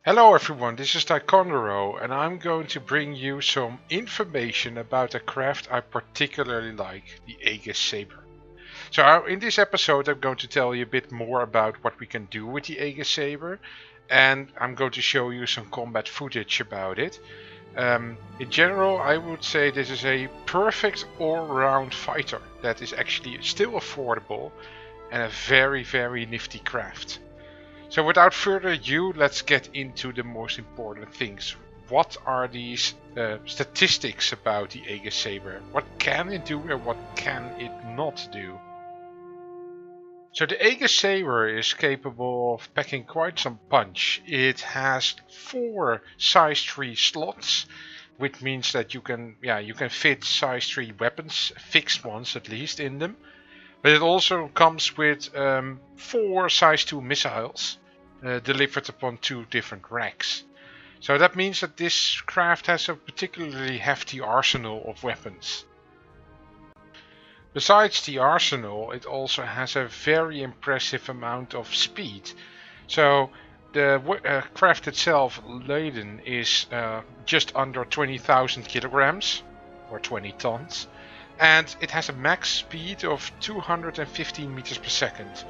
Hello everyone, this is Taekwondo and I'm going to bring you some information about a craft I particularly like, the Aegis Sabre. So in this episode I'm going to tell you a bit more about what we can do with the Aegis Sabre, and I'm going to show you some combat footage about it. In general, I would say this is a perfect all-round fighter that is actually still affordable and a very nifty craft. So without further ado, let's get into the most important things. What are these statistics about the Aegis Sabre? What can it do and what can it not do? So the Aegis Sabre is capable of packing quite some punch. It has 4 size 3 slots, which means that you can fit size 3 weapons, fixed ones at least, in them. But it also comes with 4 size 2 missiles delivered upon 2 different racks. So that means that this craft has a particularly hefty arsenal of weapons. Besides the arsenal, it also has a very impressive amount of speed. So the craft itself, laden, is just under 20,000 kilograms, or 20 tons. And it has a max speed of 215 meters per second.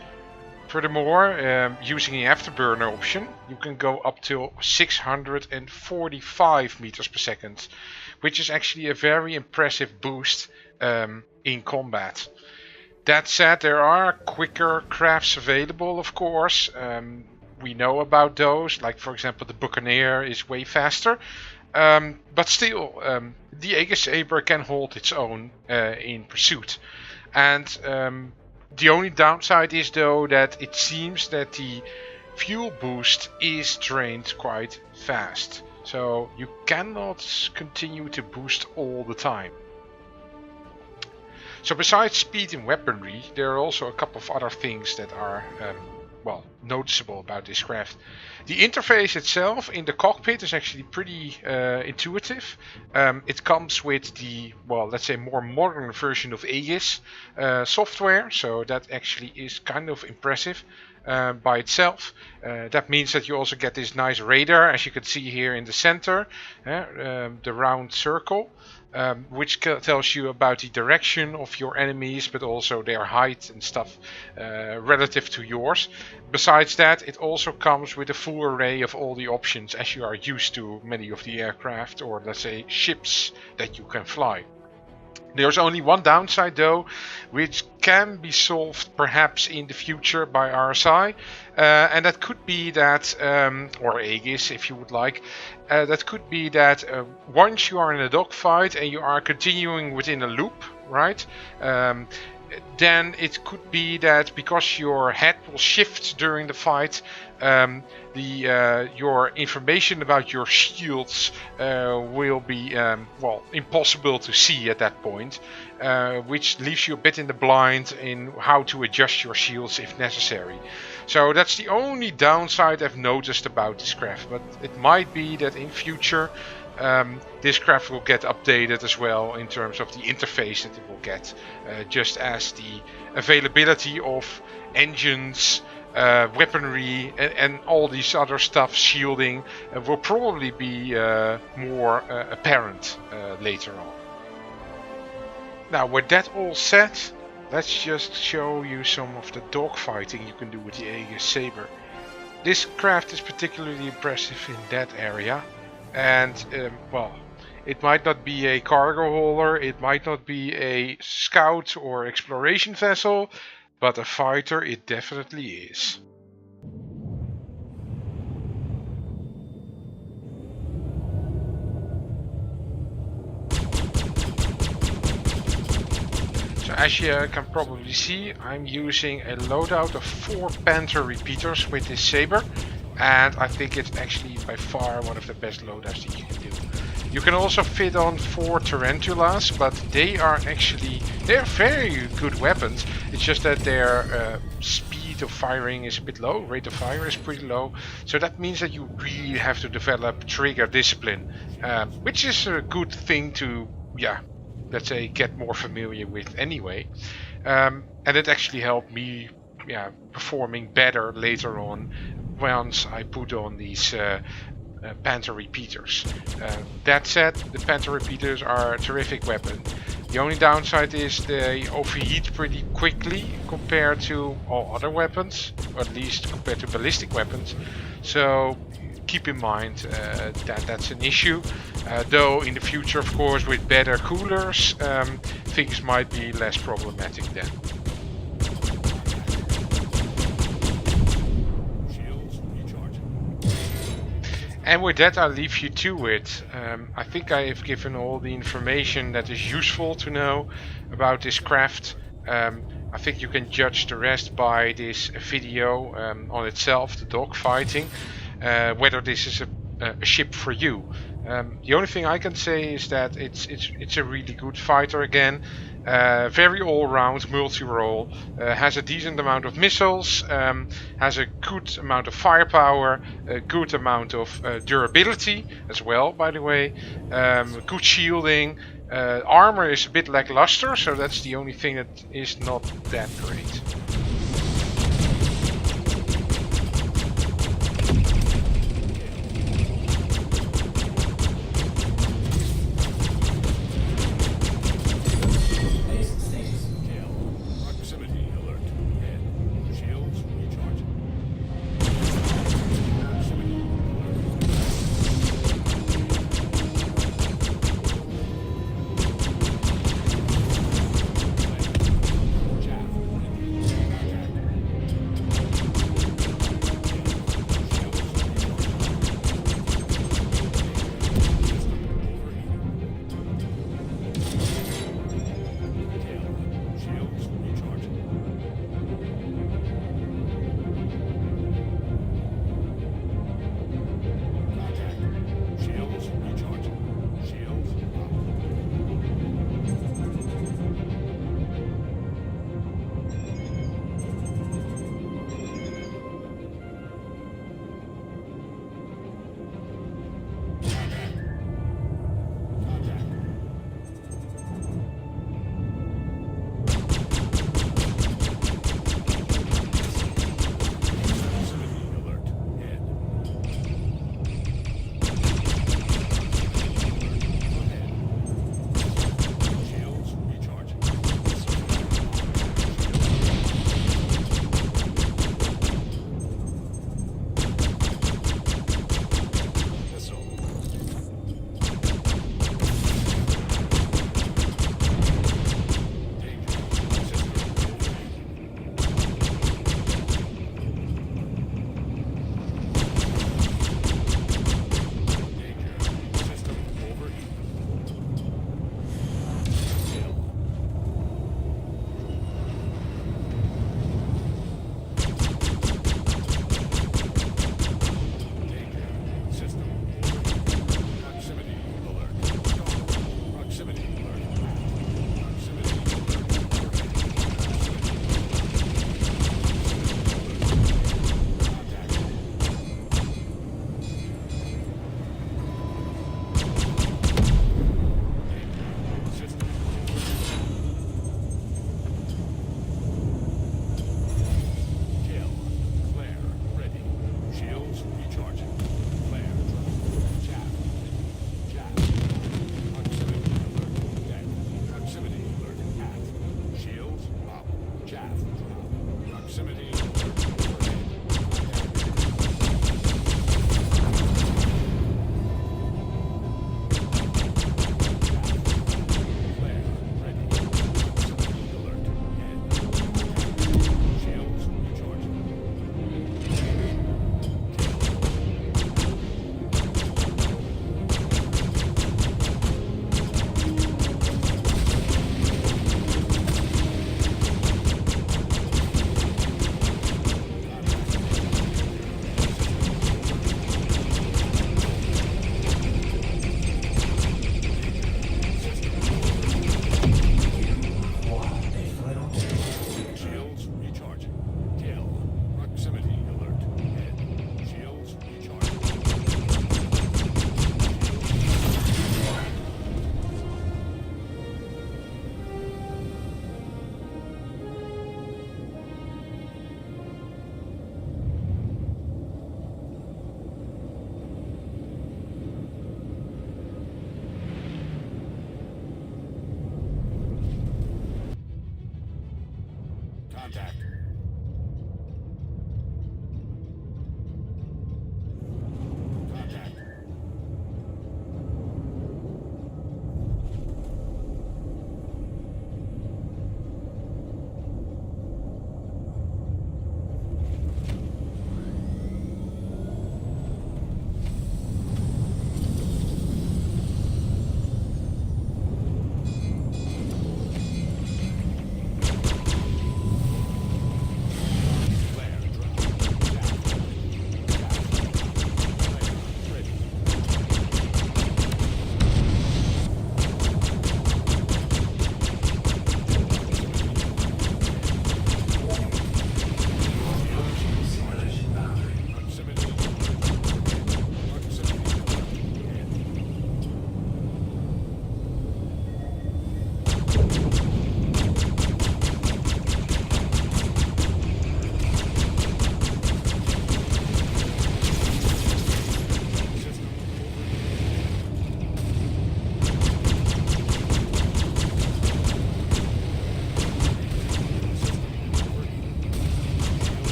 Furthermore, using the afterburner option, you can go up to 645 meters per second, which is actually a very impressive boost in combat. That said, there are quicker crafts available, of course. We know about those, like for example the Buccaneer is way faster. But still, the Aegis Sabre can hold its own in pursuit. And the only downside is though that it seems that the fuel boost is drained quite fast. So you cannot continue to boost all the time. So besides speed and weaponry, there are also a couple of other things that are noticeable about this craft. The interface itself in the cockpit is actually pretty intuitive. It comes with the, let's say more modern version of Aegis software, so that actually is kind of impressive by itself. That means that you also get this nice radar, as you can see here in the center, the round circle. Which tells you about the direction of your enemies, but also their height and stuff relative to yours. Besides that, it also comes with a full array of all the options as you are used to many of the aircraft, or let's say ships, that you can fly. There's only one downside though, which can be solved perhaps in the future by RSI, and that could be that, or Aegis if you would like, that could be that once you are in a dogfight and you are continuing within a loop, right? Then it could be that because your head will shift during the fight, your information about your shields will be impossible to see at that point, which leaves you a bit in the blind in how to adjust your shields if necessary. So that's the only downside I've noticed about this craft, but it might be that in future this craft will get updated as well in terms of the interface that it will get, just as the availability of engines, weaponry and all these other stuff, shielding, will probably be more apparent later on. Now with that all said, let's just show you some of the dogfighting you can do with the Aegis Sabre. This craft is particularly impressive in that area. And it might not be a cargo hauler, it might not be a scout or exploration vessel, but a fighter it definitely is. So as you can probably see, I'm using a loadout of 4 Panther repeaters with this Sabre. And I think it's actually by far one of the best loadouts that you can do. You can also fit on 4 Tarantulas, but they are very good weapons. It's just that their speed of firing is a bit low, rate of fire is pretty low. So that means that you really have to develop trigger discipline, which is a good thing to, let's say, get more familiar with anyway. And it actually helped me performing better later on once I put on these Panther repeaters. That said, the Panther repeaters are a terrific weapon. The only downside is they overheat pretty quickly compared to all other weapons, or at least compared to ballistic weapons. So keep in mind that that's an issue. Though in the future, of course, with better coolers, things might be less problematic then. And with that, I leave you to it. I think I have given all the information that is useful to know about this craft. I think you can judge the rest by this video on itself, the dogfighting, whether this is a ship for you. The only thing I can say is that it's a really good fighter again. Very all-round, multi-role, has a decent amount of missiles, has a good amount of firepower, a good amount of durability as well, by the way, good shielding. Armor is a bit lackluster, so that's the only thing that is not that great.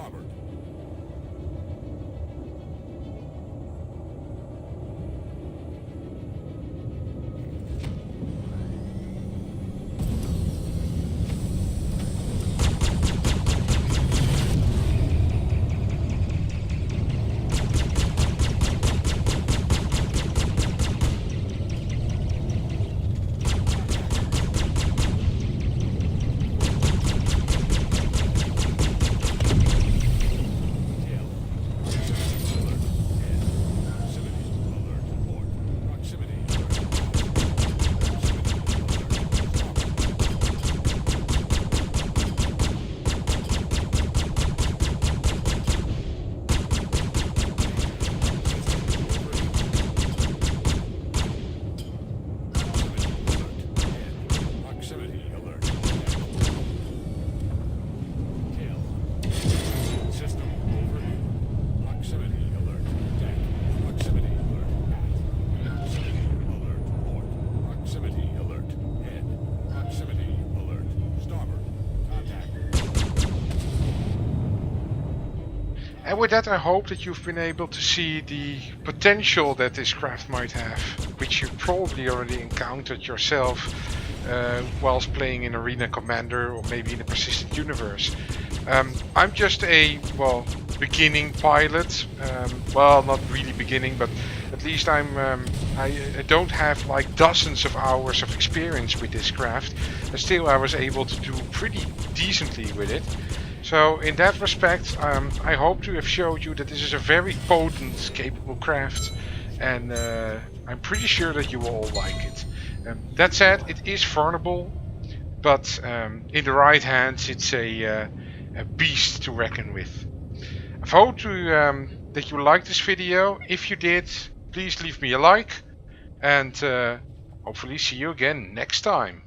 starboard. And with that, I hope that you've been able to see the potential that this craft might have, which you probably already encountered yourself whilst playing in Arena Commander or maybe in a persistent universe. I'm just a, well, beginning pilot. Well, not really beginning, but at least I don't have like dozens of hours of experience with this craft, and still I was able to do pretty decently with it. So in that respect, I hope to have showed you that this is a very potent, capable craft, and I'm pretty sure that you will all like it. That said, it is vulnerable, but in the right hands, it's a beast to reckon with. I hope that you liked this video. If you did, please leave me a like, and hopefully see you again next time.